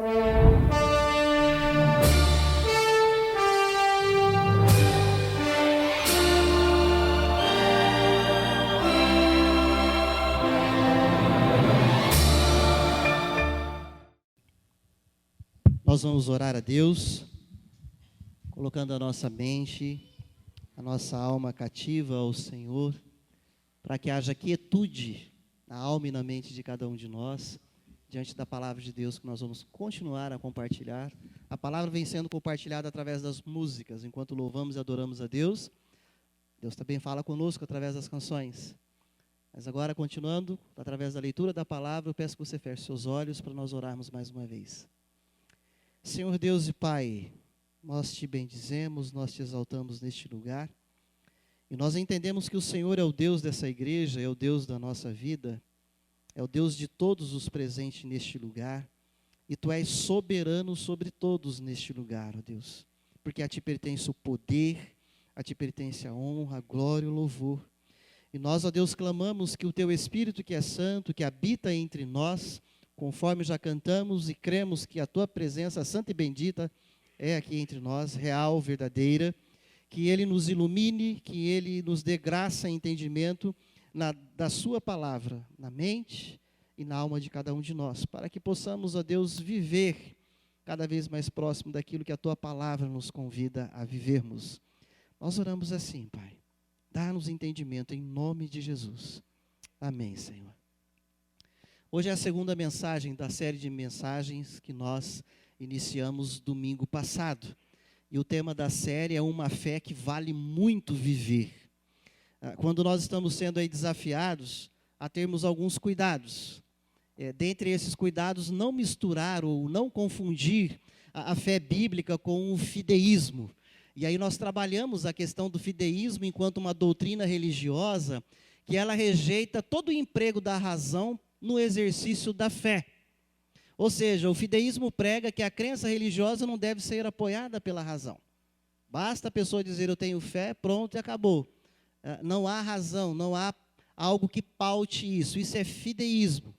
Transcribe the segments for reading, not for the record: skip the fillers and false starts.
Nós vamos orar a Deus, colocando a nossa mente, a nossa alma cativa ao Senhor, para que haja quietude na alma e na mente de cada um de nós, diante da palavra de Deus que nós vamos continuar a compartilhar. A palavra vem sendo compartilhada através das músicas, enquanto louvamos e adoramos a Deus. Deus também fala conosco através das canções. Mas agora, continuando, através da leitura da palavra, eu peço que você feche seus olhos para nós orarmos mais uma vez. Senhor Deus e Pai, nós te bendizemos, nós te exaltamos neste lugar, e nós entendemos que o Senhor é o Deus dessa igreja, é o Deus da nossa vida, é o Deus de todos os presentes neste lugar, e Tu és soberano sobre todos neste lugar, ó Deus, porque a Ti pertence o poder, a Ti pertence a honra, a glória e o louvor. E nós, ó Deus, clamamos que o Teu Espírito que é santo, que habita entre nós, conforme já cantamos e cremos que a Tua presença santa e bendita é aqui entre nós, real, verdadeira, que Ele nos ilumine, que Ele nos dê graça e entendimento da Sua palavra, na mente e na alma de cada um de nós, para que possamos, ó Deus, viver cada vez mais próximo daquilo que a Tua palavra nos convida a vivermos. Nós oramos assim, Pai, dá-nos entendimento em nome de Jesus. Amém, Senhor. Hoje é a segunda mensagem da série de mensagens que nós iniciamos domingo passado. E o tema da série é uma fé que vale muito viver. Quando nós estamos sendo aí desafiados a termos alguns cuidados. Dentre esses cuidados, não misturar ou não confundir a fé bíblica com o fideísmo. E aí nós trabalhamos a questão do fideísmo enquanto uma doutrina religiosa que ela rejeita todo o emprego da razão no exercício da fé. Ou seja, o fideísmo prega que a crença religiosa não deve ser apoiada pela razão. Basta a pessoa dizer eu tenho fé, pronto e acabou. Não há razão, não há algo que paute isso. Isso é fideísmo.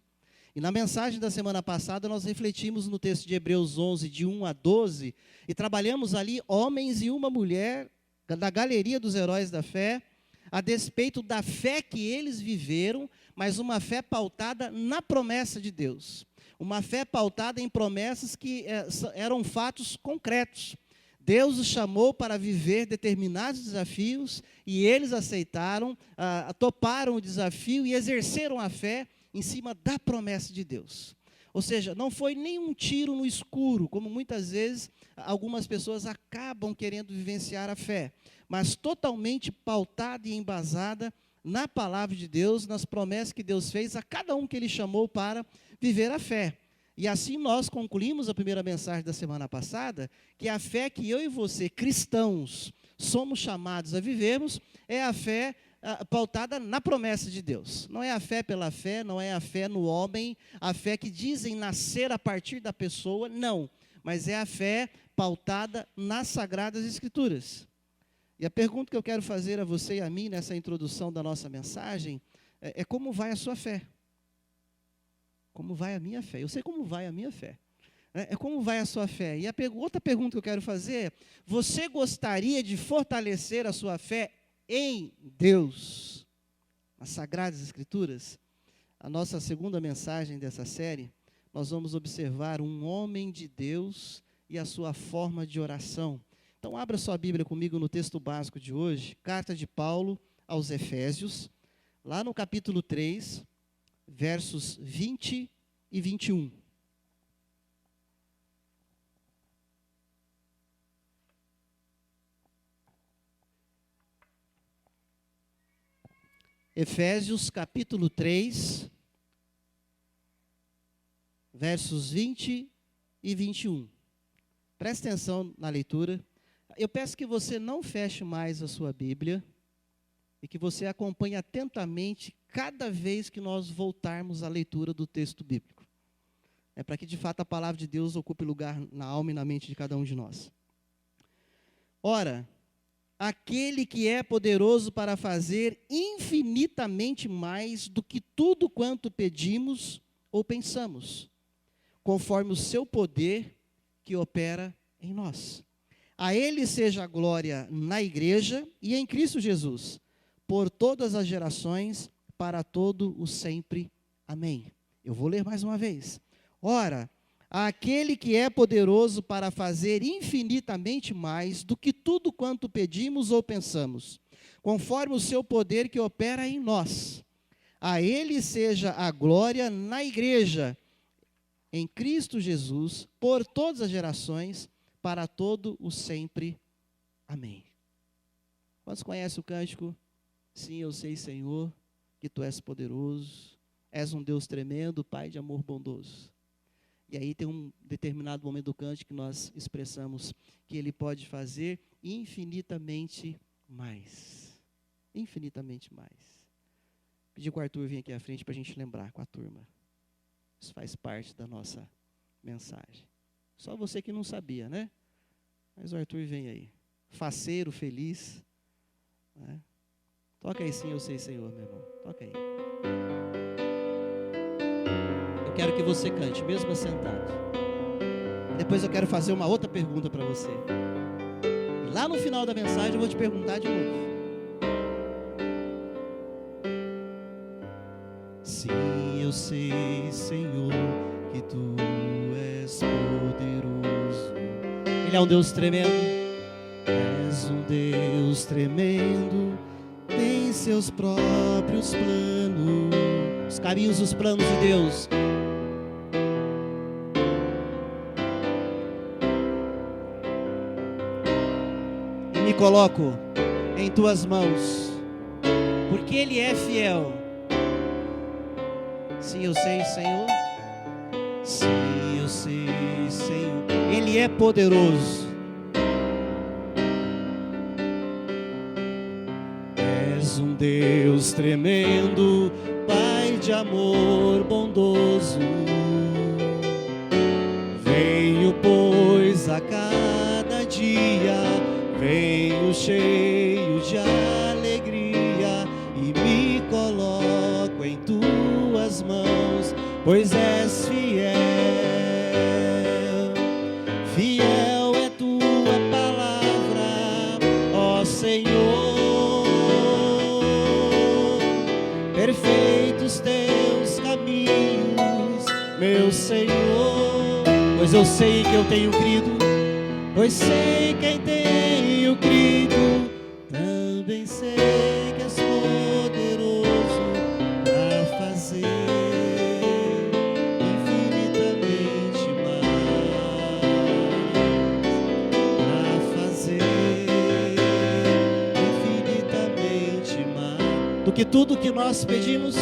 E na mensagem da semana passada nós refletimos no texto de Hebreus 11, de 1 a 12, e trabalhamos ali homens e uma mulher da galeria dos heróis da fé, a despeito da fé que eles viveram, mas uma fé pautada na promessa de Deus. Uma fé pautada em promessas que eram fatos concretos. Deus os chamou para viver determinados desafios e eles aceitaram, toparam o desafio e exerceram a fé em cima da promessa de Deus. Ou seja, não foi nenhum tiro no escuro, como muitas vezes algumas pessoas acabam querendo vivenciar a fé, mas totalmente pautada e embasada na palavra de Deus, nas promessas que Deus fez a cada um que Ele chamou para viver a fé. E assim nós concluímos a primeira mensagem da semana passada, que a fé que eu e você, cristãos, somos chamados a vivermos, é a fé pautada na promessa de Deus. Não é a fé pela fé, não é a fé no homem, a fé que dizem nascer a partir da pessoa, não. Mas é a fé pautada nas Sagradas Escrituras. E a pergunta que eu quero fazer a você e a mim nessa introdução da nossa mensagem é como vai a sua fé? Como vai a minha fé? Eu sei como vai a minha fé. Como vai a sua fé? E a outra pergunta que eu quero fazer é, você gostaria de fortalecer a sua fé em Deus? Nas Sagradas Escrituras? A nossa segunda mensagem dessa série, nós vamos observar um homem de Deus e a sua forma de oração. Então, abra sua Bíblia comigo no texto básico de hoje, carta de Paulo aos Efésios, lá no capítulo 3, versos 20 e 21. Efésios, capítulo 3, versos 20 e 21. Preste atenção na leitura. Eu peço que você não feche mais a sua Bíblia e que você acompanhe atentamente cada vez que nós voltarmos à leitura do texto bíblico. É para que, de fato, a palavra de Deus ocupe lugar na alma e na mente de cada um de nós. Ora, aquele que é poderoso para fazer infinitamente mais do que tudo quanto pedimos ou pensamos, conforme o seu poder que opera em nós. A Ele seja a glória na igreja e em Cristo Jesus, por todas as gerações, para todo o sempre. Amém. Eu vou ler mais uma vez. Ora, aquele que é poderoso para fazer infinitamente mais do que tudo quanto pedimos ou pensamos, conforme o seu poder que opera em nós. A Ele seja a glória na igreja, em Cristo Jesus, por todas as gerações, para todo o sempre. Amém. Quantos conhecem o cântico? Sim, eu sei, Senhor, que Tu és poderoso, és um Deus tremendo, Pai de amor bondoso. E aí tem um determinado momento do cântico que nós expressamos que Ele pode fazer infinitamente mais. Infinitamente mais. Pedi que o Arthur vinha aqui à frente para a gente lembrar com a turma. Isso faz parte da nossa mensagem. Só você que não sabia, né? Mas o Arthur vem aí. Faceiro, feliz. Né? Toca aí, sim, eu sei, Senhor, meu irmão. Toca aí. Eu quero que você cante, mesmo assentado. Depois eu quero fazer uma outra pergunta para você. E lá no final da mensagem eu vou te perguntar de novo. Sim, eu sei, Senhor, que Tu és poderoso. Ele é um Deus tremendo. És um Deus tremendo. Tem seus próprios planos. Os caminhos, os planos de Deus. E me coloco em Tuas mãos, porque Ele é fiel. Sim, eu sei, Senhor. Sim, eu sei, Senhor. Ele é poderoso. És um Deus tremendo, Pai de amor bondoso. Venho, pois, a cada dia, venho cheio de alegria e me coloco em Tuas mãos, pois és fiel. Fiel é Tua palavra, ó Senhor. Perfeitos Teus caminhos, meu Senhor. Pois eu sei que eu tenho crido, pois sei quem tenho crido, também sei que és poderoso para fazer infinitamente mais, para fazer infinitamente mais do que tudo que nós pedimos.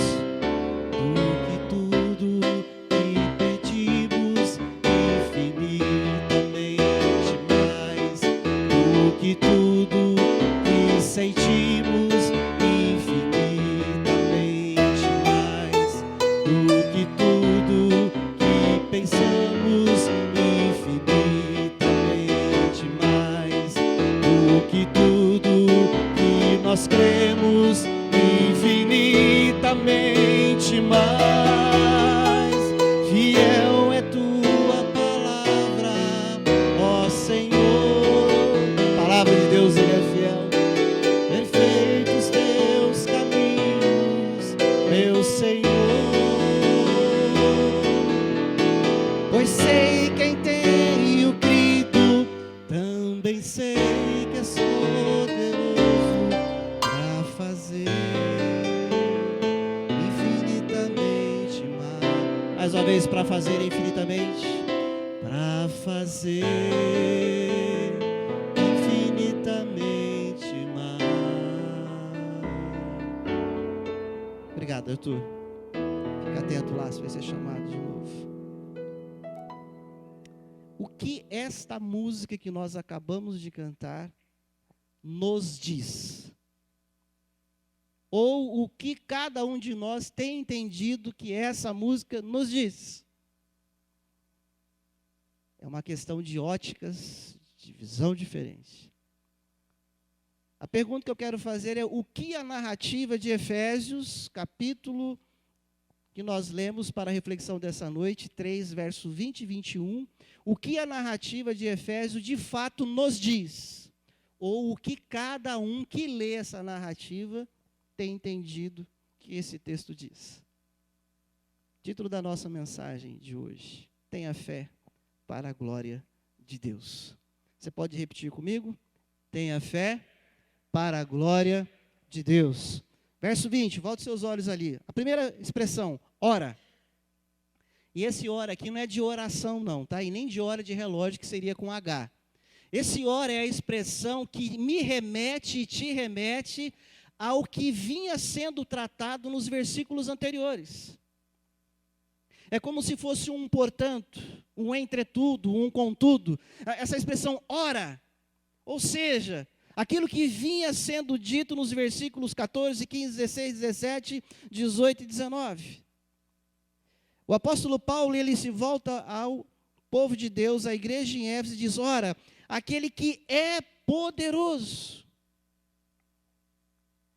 Nós cremos infinitamente mais. Fiel é Tua palavra, ó Senhor. A palavra de Deus, Ele é fiel. Perfeitos Teus caminhos, meu Senhor. Pois sei quem tenho crido, também sei que és poderoso para fazer infinitamente mais. Mais uma vez, para fazer infinitamente. Para fazer infinitamente mais. Obrigado, Arthur. Fica atento lá, se vai ser chamado de novo. O que esta música que nós acabamos de cantar nos diz? Ou o que cada um de nós tem entendido que essa música nos diz? É uma questão de óticas, de visão diferente. A pergunta que eu quero fazer é: o que a narrativa de Efésios, capítulo que nós lemos para a reflexão dessa noite, 3, verso 20 e 21, o que a narrativa de Efésios de fato nos diz, ou o que cada um que lê essa narrativa tem entendido que esse texto diz. Título da nossa mensagem de hoje: tenha fé para a glória de Deus. Você pode repetir comigo? Tenha fé para a glória de Deus. Verso 20, volte seus olhos ali. A primeira expressão, ora. E esse ora aqui não é de oração não, tá? E nem de hora de relógio, que seria com H. Esse ora é a expressão que me remete e te remete ao que vinha sendo tratado nos versículos anteriores. É como se fosse um portanto, um entretudo, um contudo. Essa expressão ora, ou seja, aquilo que vinha sendo dito nos versículos 14, 15, 16, 17, 18 e 19. O apóstolo Paulo, ele se volta ao povo de Deus, à igreja em Éfeso, e diz: ora, aquele que é poderoso.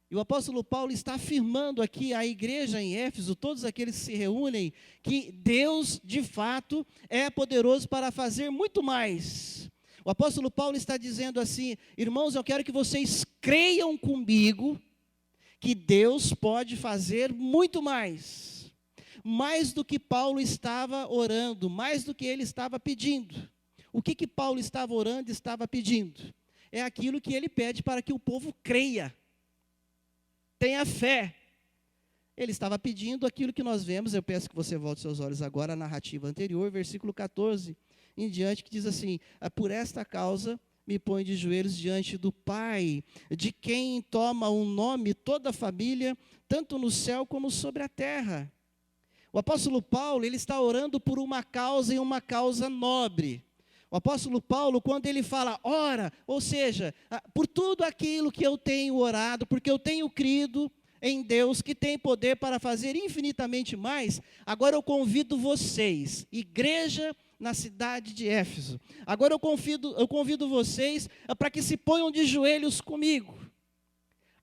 E o apóstolo Paulo está afirmando aqui à igreja em Éfeso, todos aqueles que se reúnem, que Deus, de fato, é poderoso para fazer muito mais. O apóstolo Paulo está dizendo assim: irmãos, eu quero que vocês creiam comigo que Deus pode fazer muito mais. Mais do que Paulo estava orando, mais do que ele estava pedindo. O que Paulo estava orando e estava pedindo? É aquilo que ele pede para que o povo creia. Tenha fé. Ele estava pedindo aquilo que nós vemos, eu peço que você volte seus olhos agora à narrativa anterior, versículo 14 em diante, que diz assim: por esta causa me ponho de joelhos diante do Pai, de quem toma o nome toda a família, tanto no céu como sobre a terra. O apóstolo Paulo, ele está orando por uma causa e uma causa nobre. O apóstolo Paulo, quando ele fala ora, ou seja, por tudo aquilo que eu tenho orado, porque eu tenho crido em Deus, que tem poder para fazer infinitamente mais, agora eu convido vocês, igreja na cidade de Éfeso, agora eu convido vocês para que se ponham de joelhos comigo.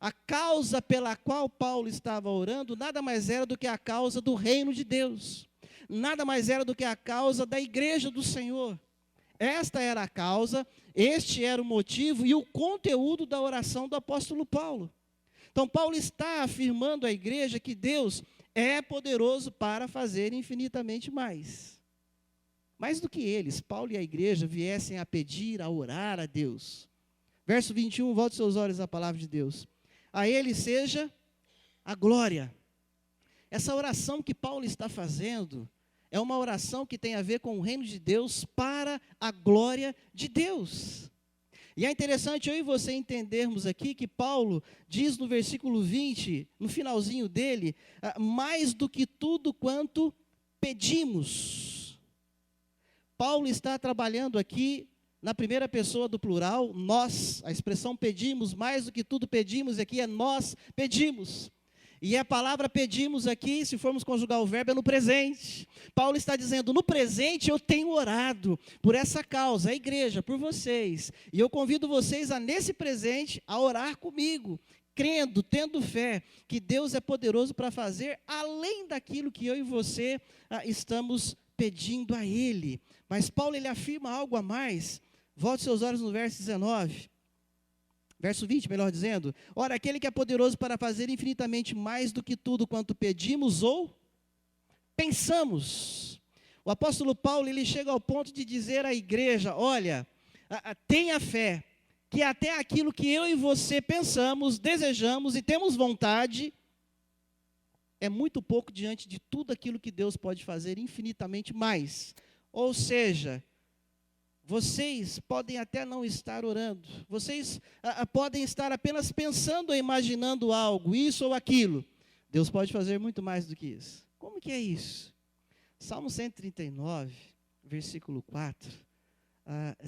A causa pela qual Paulo estava orando, nada mais era do que a causa do reino de Deus, nada mais era do que a causa da igreja do Senhor. Esta era a causa, este era o motivo e o conteúdo da oração do apóstolo Paulo. Então, Paulo está afirmando à igreja que Deus é poderoso para fazer infinitamente mais. Mais do que eles, Paulo e a igreja viessem a pedir, a orar a Deus. Verso 21, volte seus olhos à palavra de Deus. A ele seja a glória. Essa oração que Paulo está fazendo é uma oração que tem a ver com o reino de Deus para a glória de Deus. E é interessante eu e você entendermos aqui que Paulo diz no versículo 20, no finalzinho dele, mais do que tudo quanto pedimos. Paulo está trabalhando aqui na primeira pessoa do plural, nós, a expressão pedimos, mais do que tudo pedimos, aqui é nós pedimos. E a palavra pedimos aqui, se formos conjugar o verbo, é no presente. Paulo está dizendo, no presente eu tenho orado por essa causa, a igreja, por vocês. E eu convido vocês a, nesse presente, a orar comigo, crendo, tendo fé, que Deus é poderoso para fazer, além daquilo que eu e você estamos pedindo a Ele. Mas Paulo, ele afirma algo a mais. Volte seus olhos no verso 19. Verso 20, melhor dizendo, ora, aquele que é poderoso para fazer infinitamente mais do que tudo quanto pedimos ou pensamos. O apóstolo Paulo, ele chega ao ponto de dizer à igreja, olha, tenha fé, que até aquilo que eu e você pensamos, desejamos e temos vontade, é muito pouco diante de tudo aquilo que Deus pode fazer infinitamente mais. Ou seja, vocês podem até não estar orando, vocês podem estar apenas pensando ou imaginando algo, isso ou aquilo. Deus pode fazer muito mais do que isso. Como que é isso? Salmo 139, versículo 4,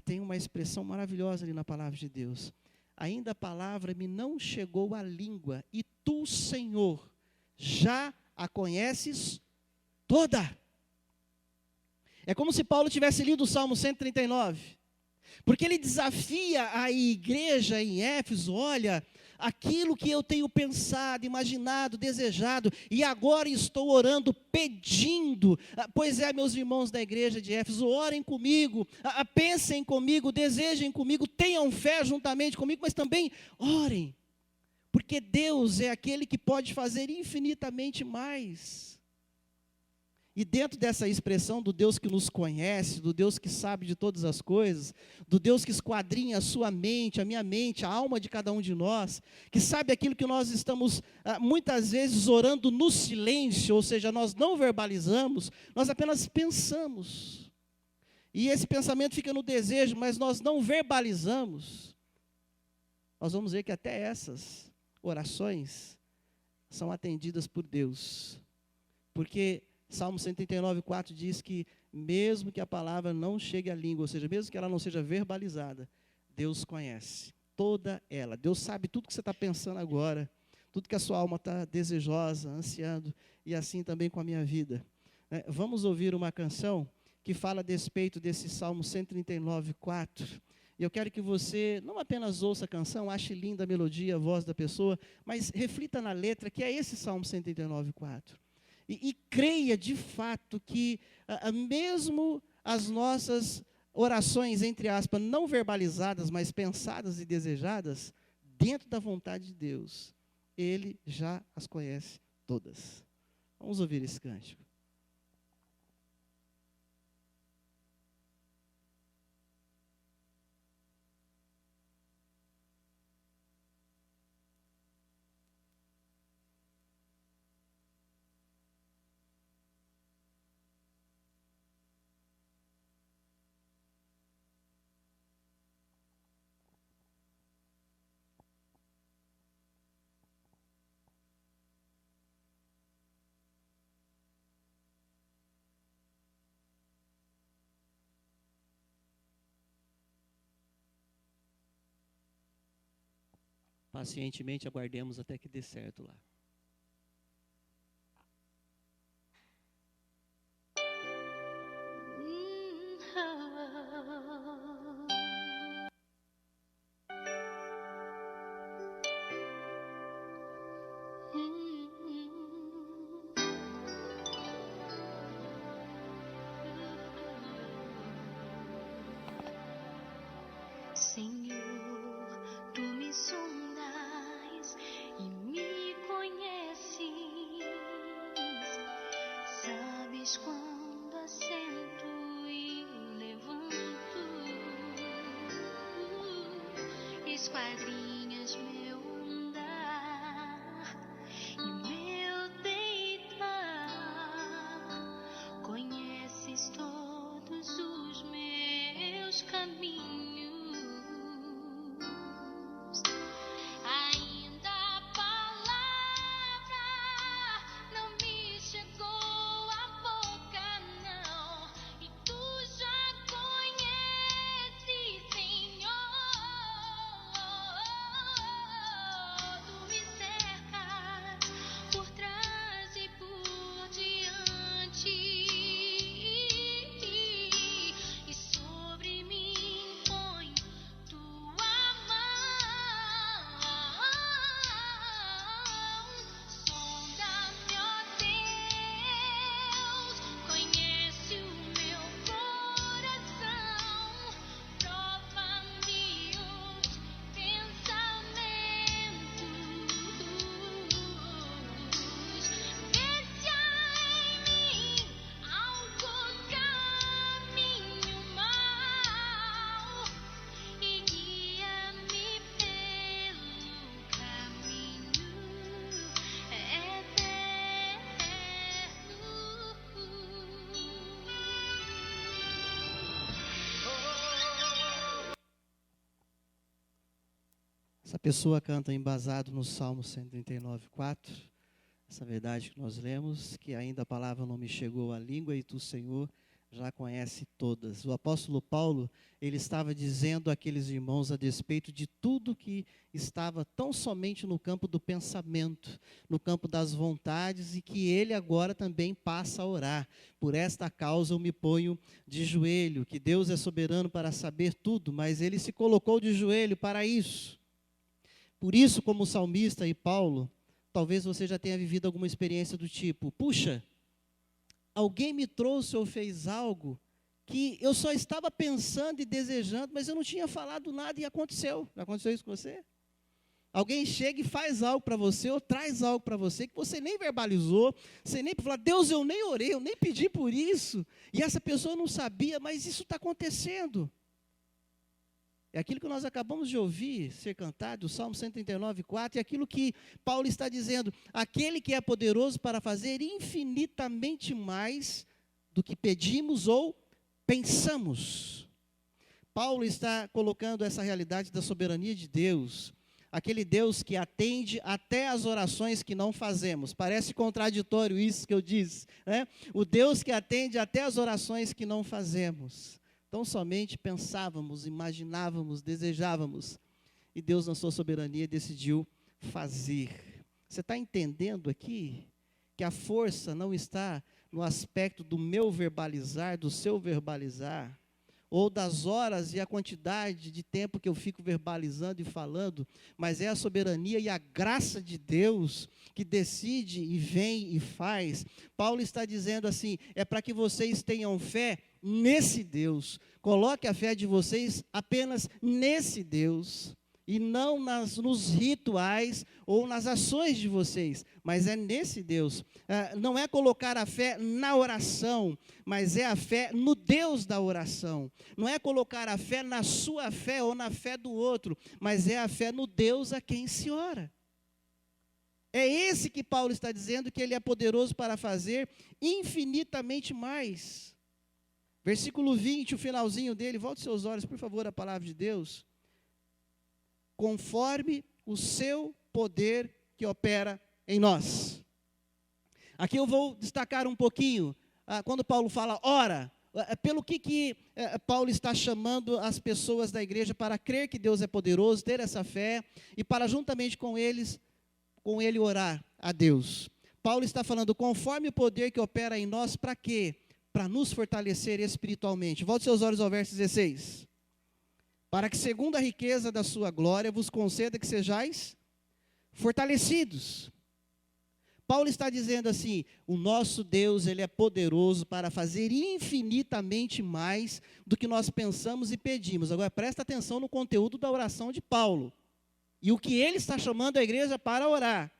tem uma expressão maravilhosa ali na palavra de Deus. Ainda a palavra me não chegou à língua, e tu, Senhor, já a conheces toda. É como se Paulo tivesse lido o Salmo 139, porque ele desafia a igreja em Éfeso, olha, aquilo que eu tenho pensado, imaginado, desejado, e agora estou orando, pedindo. Pois é, meus irmãos da igreja de Éfeso, orem comigo, pensem comigo, desejem comigo, tenham fé juntamente comigo, mas também orem, porque Deus é aquele que pode fazer infinitamente mais. E dentro dessa expressão do Deus que nos conhece, do Deus que sabe de todas as coisas, do Deus que esquadrinha a sua mente, a minha mente, a alma de cada um de nós, que sabe aquilo que nós estamos muitas vezes orando no silêncio, ou seja, nós não verbalizamos, nós apenas pensamos. E esse pensamento fica no desejo, mas nós não verbalizamos. Nós vamos ver que até essas orações são atendidas por Deus. Porque Salmo 139:4 diz que mesmo que a palavra não chegue à língua, ou seja, mesmo que ela não seja verbalizada, Deus conhece toda ela. Deus sabe tudo que você está pensando agora, tudo que a sua alma está desejosa, ansiando, e assim também com a minha vida. Vamos ouvir uma canção que fala a despeito desse Salmo 139:4. E eu quero que você não apenas ouça a canção, ache linda a melodia, a voz da pessoa, mas reflita na letra, que é esse Salmo 139:4. E creia de fato que mesmo as nossas orações, entre aspas, não verbalizadas, mas pensadas e desejadas, dentro da vontade de Deus, Ele já as conhece todas. Vamos ouvir esse cântico. Pacientemente aguardemos até que dê certo lá. Senhor, tu me sondas e me conheces, sabes quando assento e levanto, esquadrinhas meu andar e meu deitar, conheces todos os meus caminhos. Essa pessoa canta embasado no Salmo 139:4, essa verdade que nós lemos, que ainda a palavra não me chegou à língua e tu, Senhor, já conhece todas. O apóstolo Paulo, ele estava dizendo àqueles irmãos a despeito de tudo que estava tão somente no campo do pensamento, no campo das vontades, e que ele agora também passa a orar. Por esta causa eu me ponho de joelho, que Deus é soberano para saber tudo, mas ele se colocou de joelho para isso. Por isso, como o salmista e Paulo, talvez você já tenha vivido alguma experiência do tipo: puxa, alguém me trouxe ou fez algo que eu só estava pensando e desejando, mas eu não tinha falado nada e aconteceu. Já aconteceu isso com você? Alguém chega e faz algo para você, ou traz algo para você, que você nem verbalizou, você nem falou: Deus, eu nem orei, eu nem pedi por isso, e essa pessoa não sabia, mas isso está acontecendo. É aquilo que nós acabamos de ouvir ser cantado, o Salmo 139, 4, e aquilo que Paulo está dizendo: aquele que é poderoso para fazer infinitamente mais do que pedimos ou pensamos. Paulo está colocando essa realidade da soberania de Deus, aquele Deus que atende até as orações que não fazemos. Parece contraditório isso que eu disse, né? O Deus que atende até as orações que não fazemos. Tão somente pensávamos, imaginávamos, desejávamos, e Deus, na sua soberania, decidiu fazer. Você está entendendo aqui que a força não está no aspecto do meu verbalizar, do seu verbalizar, ou das horas e a quantidade de tempo que eu fico verbalizando e falando, mas é a soberania e a graça de Deus que decide e vem e faz. Paulo está dizendo assim: é para que vocês tenham fé nesse Deus. Coloque a fé de vocês apenas nesse Deus, e não nos rituais ou nas ações de vocês, mas é nesse Deus. Não é colocar a fé na oração, mas é a fé no Deus da oração. Não é colocar a fé na sua fé ou na fé do outro, mas é a fé no Deus a quem se ora. É esse que Paulo está dizendo que ele é poderoso para fazer infinitamente mais. Versículo 20, o finalzinho dele, volte seus olhos, por favor, a palavra de Deus. Conforme o seu poder que opera em nós. Aqui eu vou destacar um pouquinho, quando Paulo fala ora, pelo que Paulo está chamando as pessoas da igreja para crer que Deus é poderoso, ter essa fé, e para juntamente com ele orar a Deus. Paulo está falando, conforme o poder que opera em nós, para quê? Para nos fortalecer espiritualmente. Volte seus olhos ao verso 16. Para que, segundo a riqueza da sua glória, vos conceda que sejais fortalecidos. Paulo está dizendo assim: o nosso Deus, ele é poderoso para fazer infinitamente mais do que nós pensamos e pedimos. Agora, presta atenção no conteúdo da oração de Paulo. E o que ele está chamando a igreja para orar.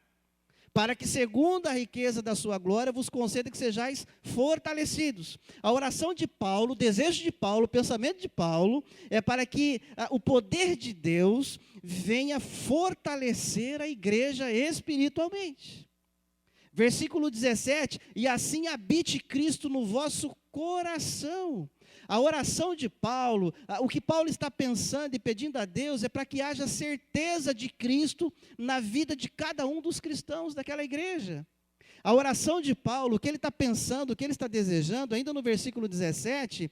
Para que, segundo a riqueza da sua glória, vos conceda que sejais fortalecidos. A oração de Paulo, o desejo de Paulo, o pensamento de Paulo, é para que o poder de Deus venha fortalecer a igreja espiritualmente. Versículo 17, e assim habite Cristo no vosso coração. A oração de Paulo, o que Paulo está pensando e pedindo a Deus é para que haja certeza de Cristo na vida de cada um dos cristãos daquela igreja. A oração de Paulo, o que ele está pensando, o que ele está desejando, ainda no versículo 17,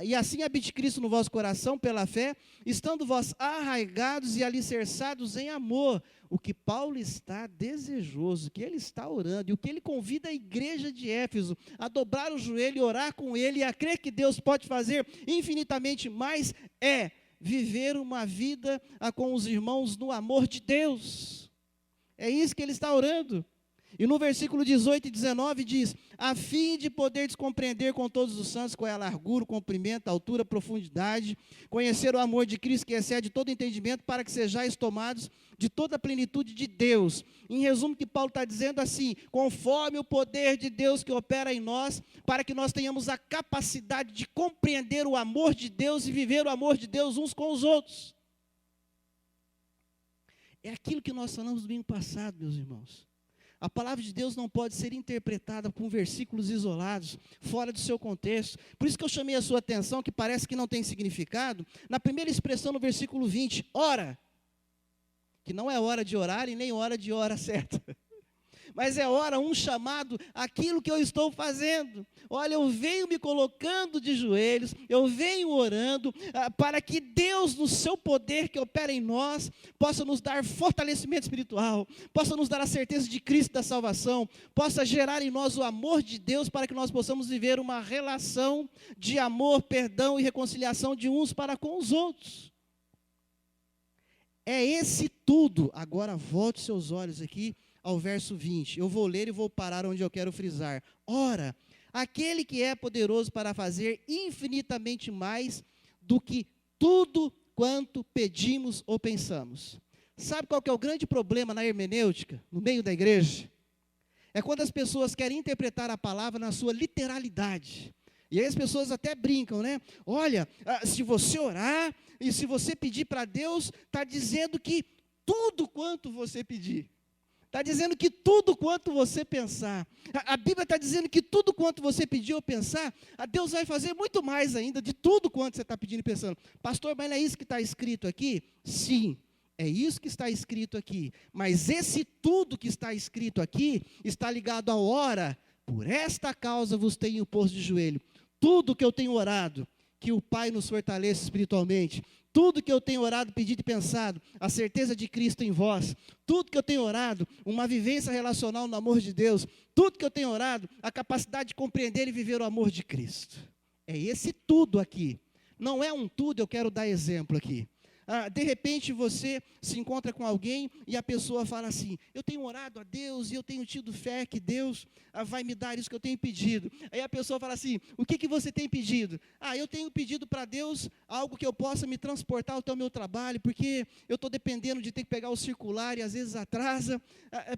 e assim habite Cristo no vosso coração pela fé, estando vós arraigados e alicerçados em amor. O que Paulo está desejoso, o que ele está orando, e o que ele convida a igreja de Éfeso a dobrar o joelho e orar com ele, e a crer que Deus pode fazer infinitamente mais, é viver uma vida com os irmãos no amor de Deus. É isso que ele está orando. E no versículo 18 e 19 diz, a fim de poderes compreender com todos os santos qual é a largura, o comprimento, a altura, a profundidade, conhecer o amor de Cristo que excede todo entendimento, para que sejais tomados de toda a plenitude de Deus. Em resumo, que Paulo está dizendo assim, conforme o poder de Deus que opera em nós, para que nós tenhamos a capacidade de compreender o amor de Deus e viver o amor de Deus uns com os outros. É aquilo que nós falamos no domingo passado, meus irmãos. A palavra de Deus não pode ser interpretada com versículos isolados, fora do seu contexto. Por isso que eu chamei a sua atenção, que parece que não tem significado, na primeira expressão no versículo 20, ora. Que não é hora de orar e nem hora de hora certa. Mas é hora, um chamado, aquilo que eu estou fazendo. Olha, eu venho me colocando de joelhos, eu venho orando, para que Deus, no seu poder que opera em nós, possa nos dar fortalecimento espiritual, possa nos dar a certeza de Cristo da salvação, possa gerar em nós o amor de Deus, para que nós possamos viver uma relação de amor, perdão e reconciliação de uns para com os outros. É esse tudo. Agora volte seus olhos aqui ao verso 20. Eu vou ler e vou parar onde eu quero frisar. Ora, aquele que é poderoso para fazer infinitamente mais do que tudo quanto pedimos ou pensamos. Sabe qual que é o grande problema na hermenêutica, no meio da igreja? É quando as pessoas querem interpretar a palavra na sua literalidade. E aí as pessoas até brincam, né? Olha, se você orar e se você pedir para Deus, está dizendo que tudo quanto você pedir. Está dizendo que tudo quanto você pensar. A Bíblia está dizendo que tudo quanto você pedir ou pensar, Deus vai fazer muito mais ainda de tudo quanto você está pedindo e pensando. Pastor, mas não é isso que está escrito aqui? Sim, é isso que está escrito aqui. Mas esse tudo que está escrito aqui, está ligado à hora. Por esta causa vos tenho posto de joelho. Tudo que eu tenho orado, que o Pai nos fortaleça espiritualmente. Tudo que eu tenho orado, pedido e pensado, a certeza de Cristo em vós. Tudo que eu tenho orado, uma vivência relacional no amor de Deus. Tudo que eu tenho orado, a capacidade de compreender e viver o amor de Cristo. É esse tudo aqui. Não é um tudo, eu quero dar exemplo aqui. De repente você se encontra com alguém e a pessoa fala assim, eu tenho orado a Deus e eu tenho tido fé que Deus vai me dar isso que eu tenho pedido. Aí a pessoa fala assim, o que você tem pedido? Eu tenho pedido para Deus algo que eu possa me transportar até o meu trabalho, porque eu estou dependendo de ter que pegar o circular e às vezes atrasa.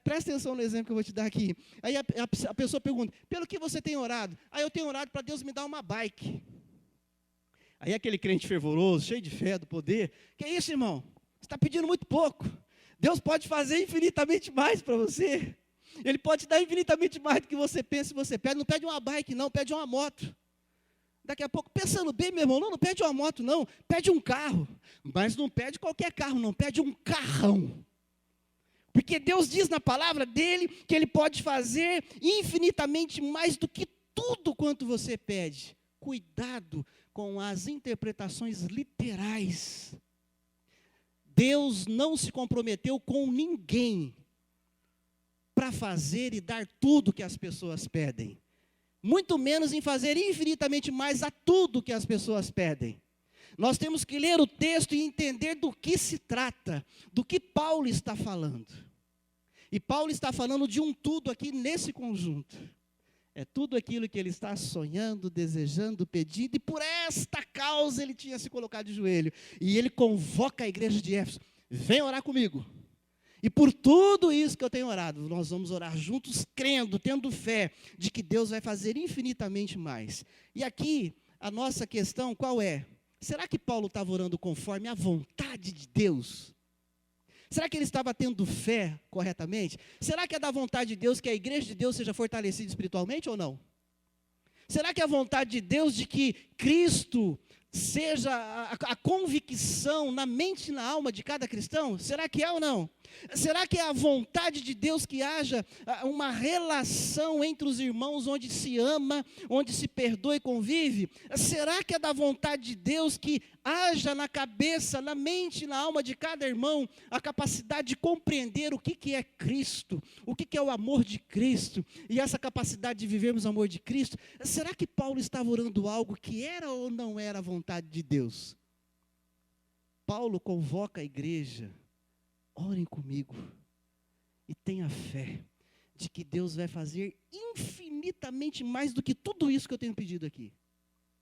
Presta atenção no exemplo que eu vou te dar aqui. Aí a pessoa pergunta, pelo que você tem orado? Eu tenho orado para Deus me dar uma bike. Aí aquele crente fervoroso, cheio de fé, do poder, que é isso, irmão? Você está pedindo muito pouco. Deus pode fazer infinitamente mais para você. Ele pode te dar infinitamente mais do que você pensa e você pede. Não pede uma bike não, pede uma moto. Daqui a pouco, pensando bem, meu irmão, não pede uma moto não, pede um carro. Mas não pede qualquer carro não, pede um carrão. Porque Deus diz na palavra dele que ele pode fazer infinitamente mais do que tudo quanto você pede. Cuidado com as interpretações literais. Deus não se comprometeu com ninguém para fazer e dar tudo que as pessoas pedem. Muito menos em fazer infinitamente mais a tudo que as pessoas pedem. Nós temos que ler o texto e entender do que se trata, do que Paulo está falando. E Paulo está falando de um tudo aqui nesse conjunto. É tudo aquilo que ele está sonhando, desejando, pedindo, e por esta causa ele tinha se colocado de joelho. E ele convoca a igreja de Éfeso, vem orar comigo. E por tudo isso que eu tenho orado, nós vamos orar juntos, crendo, tendo fé, de que Deus vai fazer infinitamente mais. E aqui, a nossa questão qual é? Será que Paulo estava orando conforme a vontade de Deus? Será que ele estava tendo fé corretamente? Será que é da vontade de Deus que a igreja de Deus seja fortalecida espiritualmente ou não? Será que é a vontade de Deus de que Cristo seja a convicção na mente e na alma de cada cristão? Será que é ou não? Será que é a vontade de Deus que haja uma relação entre os irmãos onde se ama, onde se perdoa e convive? Será que é da vontade de Deus que haja na cabeça, na mente e na alma de cada irmão a capacidade de compreender o que é Cristo, o que é o amor de Cristo, e essa capacidade de vivermos o amor de Cristo? Será que Paulo estava orando algo que era ou não era a vontade de Deus? Paulo convoca a igreja, orem comigo e tenha fé de que Deus vai fazer infinitamente mais do que tudo isso que eu tenho pedido aqui,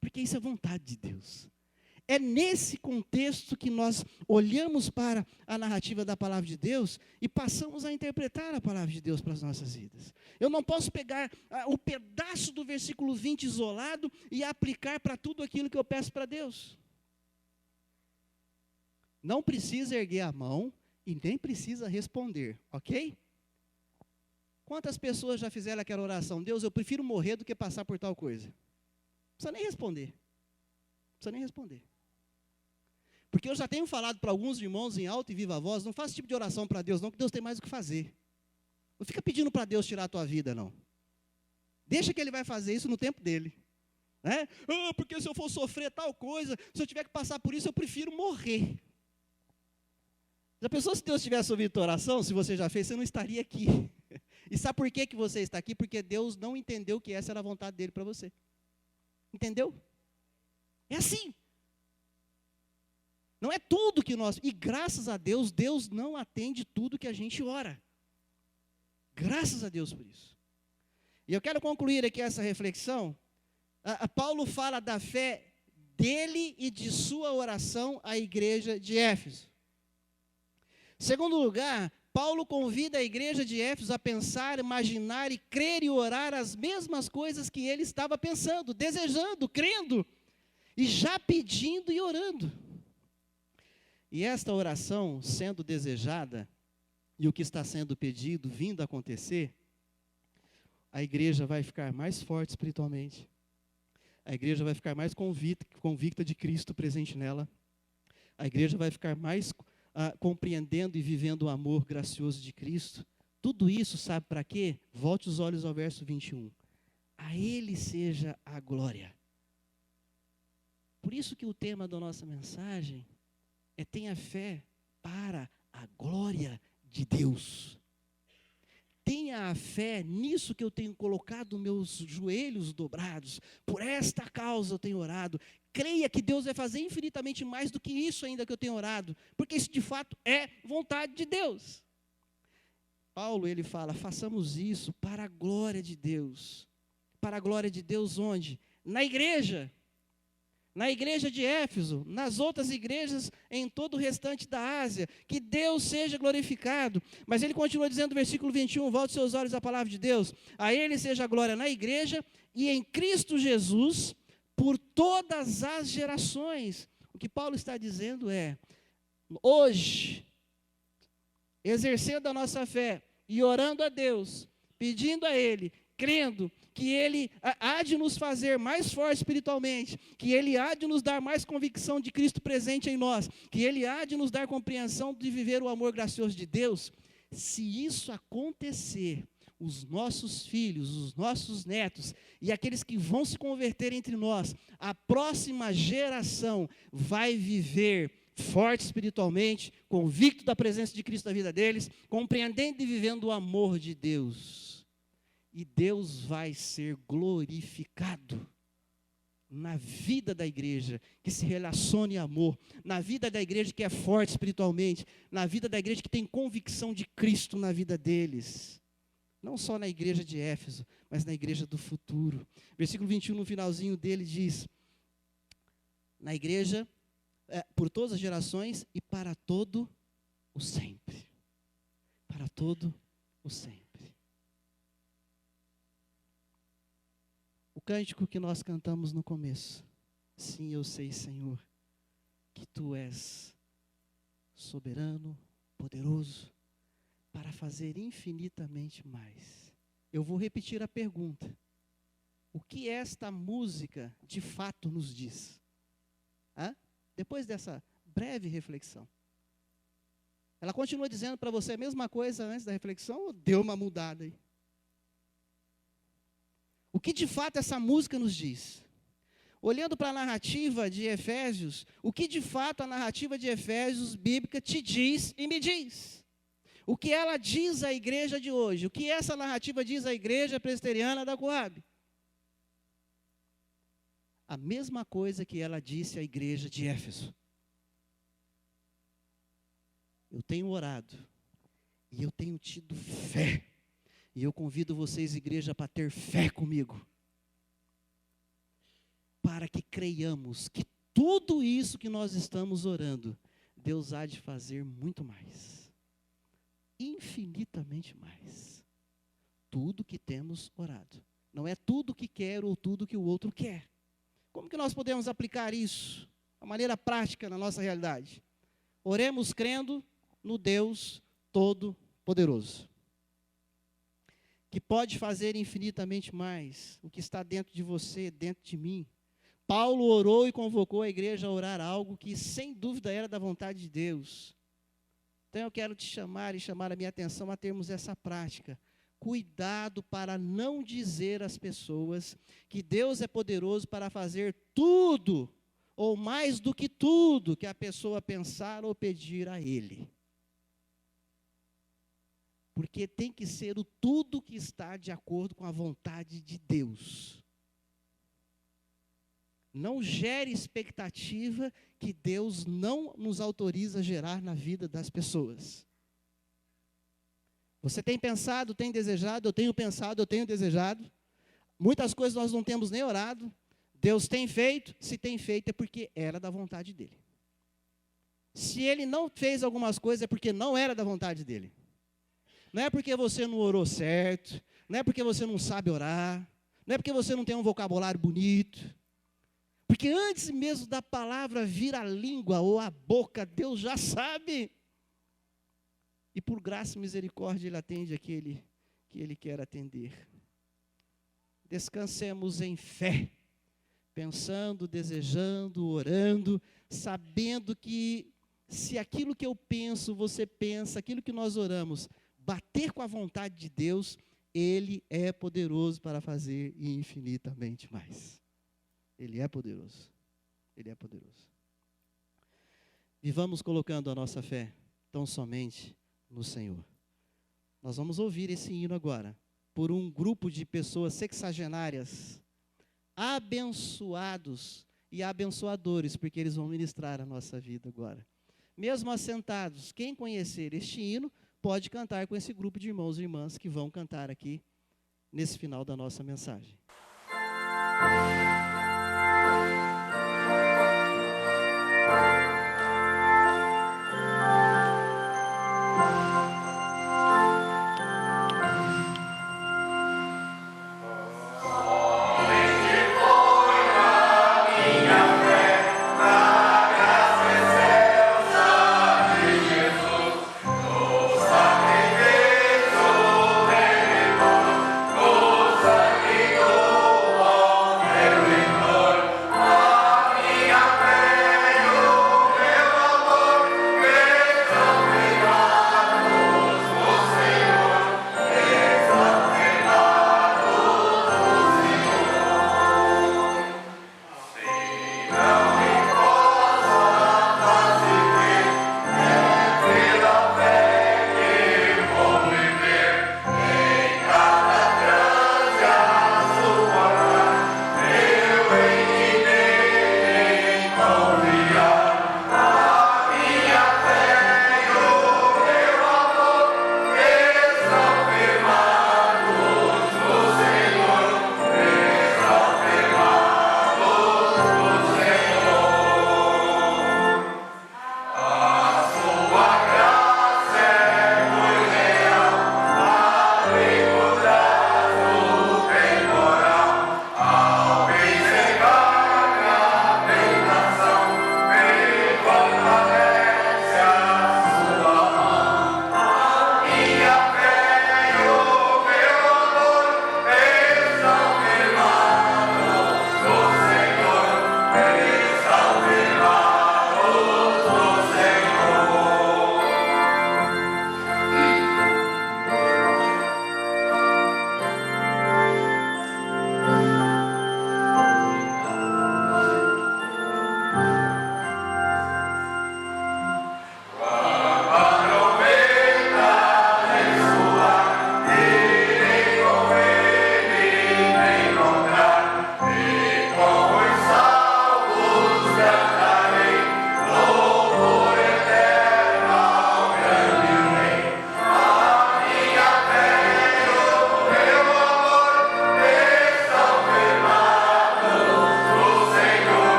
porque isso é vontade de Deus. É nesse contexto que nós olhamos para a narrativa da palavra de Deus e passamos a interpretar a palavra de Deus para as nossas vidas. Eu não posso pegar o pedaço do versículo 20 isolado e aplicar para tudo aquilo que eu peço para Deus. Não precisa erguer a mão e nem precisa responder, ok? Quantas pessoas já fizeram aquela oração? Deus, eu prefiro morrer do que passar por tal coisa. Não precisa nem responder. Não precisa nem responder. Porque eu já tenho falado para alguns irmãos em alta e viva voz, não faça esse tipo de oração para Deus não, que Deus tem mais o que fazer. Não fica pedindo para Deus tirar a tua vida, não. Deixa que Ele vai fazer isso no tempo dEle. Né? Porque se eu for sofrer tal coisa, se eu tiver que passar por isso, eu prefiro morrer. Já pensou se Deus tivesse ouvido a tua oração, se você já fez, você não estaria aqui. E sabe por que você está aqui? Porque Deus não entendeu que essa era a vontade dEle para você. Entendeu? É assim. Não é tudo que nós... E graças a Deus, Deus não atende tudo que a gente ora. Graças a Deus por isso. E eu quero concluir aqui essa reflexão. Paulo fala da fé dele e de sua oração à igreja de Éfeso. Segundo lugar, Paulo convida a igreja de Éfeso a pensar, imaginar e crer e orar as mesmas coisas que ele estava pensando, desejando, crendo e já pedindo e orando. E esta oração sendo desejada e o que está sendo pedido, vindo a acontecer, a igreja vai ficar mais forte espiritualmente. A igreja vai ficar mais convicta de Cristo presente nela. A igreja vai ficar mais compreendendo e vivendo o amor gracioso de Cristo. Tudo isso, sabe para quê? Volte os olhos ao verso 21. A Ele seja a glória. Por isso que o tema da nossa mensagem é tenha fé para a glória de Deus. Tenha a fé nisso que eu tenho colocado meus joelhos dobrados. Por esta causa eu tenho orado. Creia que Deus vai fazer infinitamente mais do que isso ainda que eu tenho orado. Porque isso de fato é vontade de Deus. Paulo, ele fala, façamos isso para a glória de Deus. Para a glória de Deus onde? Na igreja. Na igreja de Éfeso, nas outras igrejas em todo o restante da Ásia, que Deus seja glorificado. Mas ele continua dizendo no versículo 21, volte seus olhos à palavra de Deus, a Ele seja a glória na igreja e em Cristo Jesus, por todas as gerações. O que Paulo está dizendo é, hoje, exercendo a nossa fé e orando a Deus, pedindo a Ele, crendo que Ele há de nos fazer mais fortes espiritualmente, que Ele há de nos dar mais convicção de Cristo presente em nós, que Ele há de nos dar compreensão de viver o amor gracioso de Deus. Se isso acontecer, os nossos filhos, os nossos netos e aqueles que vão se converter entre nós, a próxima geração vai viver forte espiritualmente, convicto da presença de Cristo na vida deles, compreendendo e vivendo o amor de Deus. E Deus vai ser glorificado na vida da igreja, que se relacione em amor, na vida da igreja que é forte espiritualmente, na vida da igreja que tem convicção de Cristo na vida deles. Não só na igreja de Éfeso, mas na igreja do futuro. Versículo 21, no finalzinho dele diz, na igreja, por todas as gerações e para todo o sempre. Para todo o sempre. O cântico que nós cantamos no começo. Sim, eu sei, Senhor, que Tu és soberano, poderoso, para fazer infinitamente mais. Eu vou repetir a pergunta. O que esta música de fato nos diz? Depois dessa breve reflexão. Ela continua dizendo para você a mesma coisa antes da reflexão ou deu uma mudada aí? O que de fato essa música nos diz? Olhando para a narrativa de Efésios, o que de fato a narrativa de Efésios bíblica te diz e me diz? O que ela diz à igreja de hoje? O que essa narrativa diz à igreja presbiteriana da Coab? A mesma coisa que ela disse à igreja de Éfeso. Eu tenho orado e eu tenho tido fé. E eu convido vocês, igreja, para ter fé comigo. Para que creiamos que tudo isso que nós estamos orando, Deus há de fazer muito mais. Infinitamente mais. Tudo que temos orado. Não é tudo que quero ou tudo que o outro quer. Como que nós podemos aplicar isso? De maneira prática na nossa realidade. Oremos crendo no Deus Todo-Poderoso. Que pode fazer infinitamente mais, o que está dentro de você, dentro de mim. Paulo orou e convocou a igreja a orar algo que sem dúvida era da vontade de Deus. Então eu quero te chamar e chamar a minha atenção a termos essa prática. Cuidado para não dizer às pessoas que Deus é poderoso para fazer tudo, ou mais do que tudo, que a pessoa pensar ou pedir a Ele. Porque tem que ser o tudo que está de acordo com a vontade de Deus. Não gere expectativa que Deus não nos autoriza a gerar na vida das pessoas. Você tem pensado, tem desejado, eu tenho pensado, eu tenho desejado. Muitas coisas nós não temos nem orado. Deus tem feito, se tem feito é porque era da vontade dele. Se ele não fez algumas coisas é porque não era da vontade dele. Não é porque você não orou certo, não é porque você não sabe orar, não é porque você não tem um vocabulário bonito. Porque antes mesmo da palavra vir à língua ou à boca, Deus já sabe. E por graça e misericórdia Ele atende aquele que Ele quer atender. Descansemos em fé, pensando, desejando, orando, sabendo que se aquilo que eu penso, você pensa, aquilo que nós oramos, bater com a vontade de Deus, Ele é poderoso para fazer infinitamente mais. Ele é poderoso. Ele é poderoso. Vivamos colocando a nossa fé tão somente no Senhor. Nós vamos ouvir esse hino agora, por um grupo de pessoas sexagenárias, abençoados e abençoadores, porque eles vão ministrar a nossa vida agora. Mesmo assentados, quem conhecer este hino, pode cantar com esse grupo de irmãos e irmãs que vão cantar aqui, nesse final da nossa mensagem.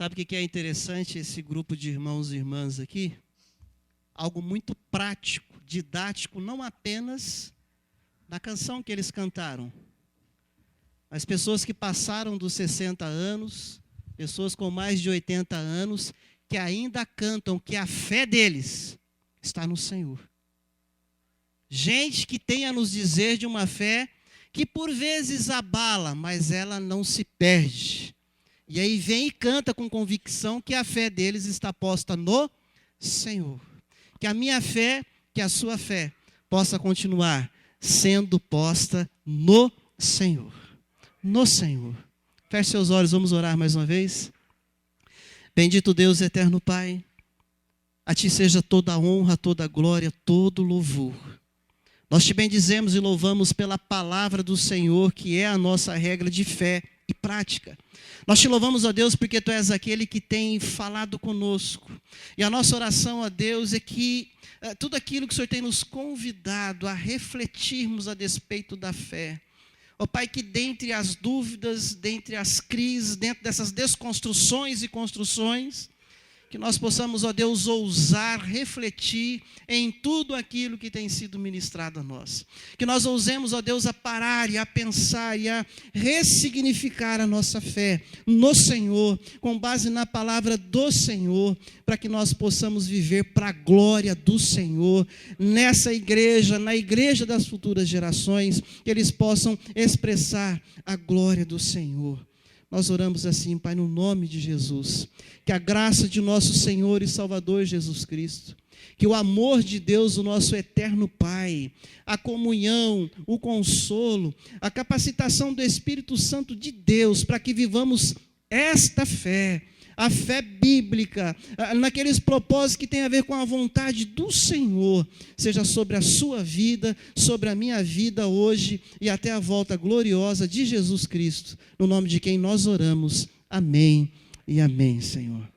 Sabe o que é interessante esse grupo de irmãos e irmãs aqui? Algo muito prático, didático, não apenas na canção que eles cantaram. As pessoas que passaram dos 60 anos, pessoas com mais de 80 anos, que ainda cantam que a fé deles está no Senhor. Gente que tem a nos dizer de uma fé que por vezes abala, mas ela não se perde. E aí vem e canta com convicção que a fé deles está posta no Senhor. Que a minha fé, que a sua fé, possa continuar sendo posta no Senhor. No Senhor. Feche seus olhos, vamos orar mais uma vez. Bendito Deus, eterno Pai, a Ti seja toda a honra, toda a glória, todo o louvor. Nós Te bendizemos e louvamos pela palavra do Senhor, que é a nossa regra de fé e prática. Nós Te louvamos, ó Deus, porque Tu és aquele que tem falado conosco. E a nossa oração, ó Deus, é que tudo aquilo que o Senhor tem nos convidado a refletirmos a despeito da fé, ó Pai, que dentre as dúvidas, dentre as crises, dentro dessas desconstruções e construções, que nós possamos, ó Deus, ousar refletir em tudo aquilo que tem sido ministrado a nós. Que nós ousemos, ó Deus, a parar e a pensar e a ressignificar a nossa fé no Senhor, com base na palavra do Senhor, para que nós possamos viver para a glória do Senhor, nessa igreja, na igreja das futuras gerações, que eles possam expressar a glória do Senhor. Nós oramos assim, Pai, no nome de Jesus, que a graça de nosso Senhor e Salvador Jesus Cristo, que o amor de Deus, o nosso eterno Pai, a comunhão, o consolo, a capacitação do Espírito Santo de Deus, para que vivamos esta fé, a fé bíblica, naqueles propósitos que tem a ver com a vontade do Senhor, seja sobre a sua vida, sobre a minha vida hoje e até a volta gloriosa de Jesus Cristo, no nome de quem nós oramos. Amém e amém, Senhor.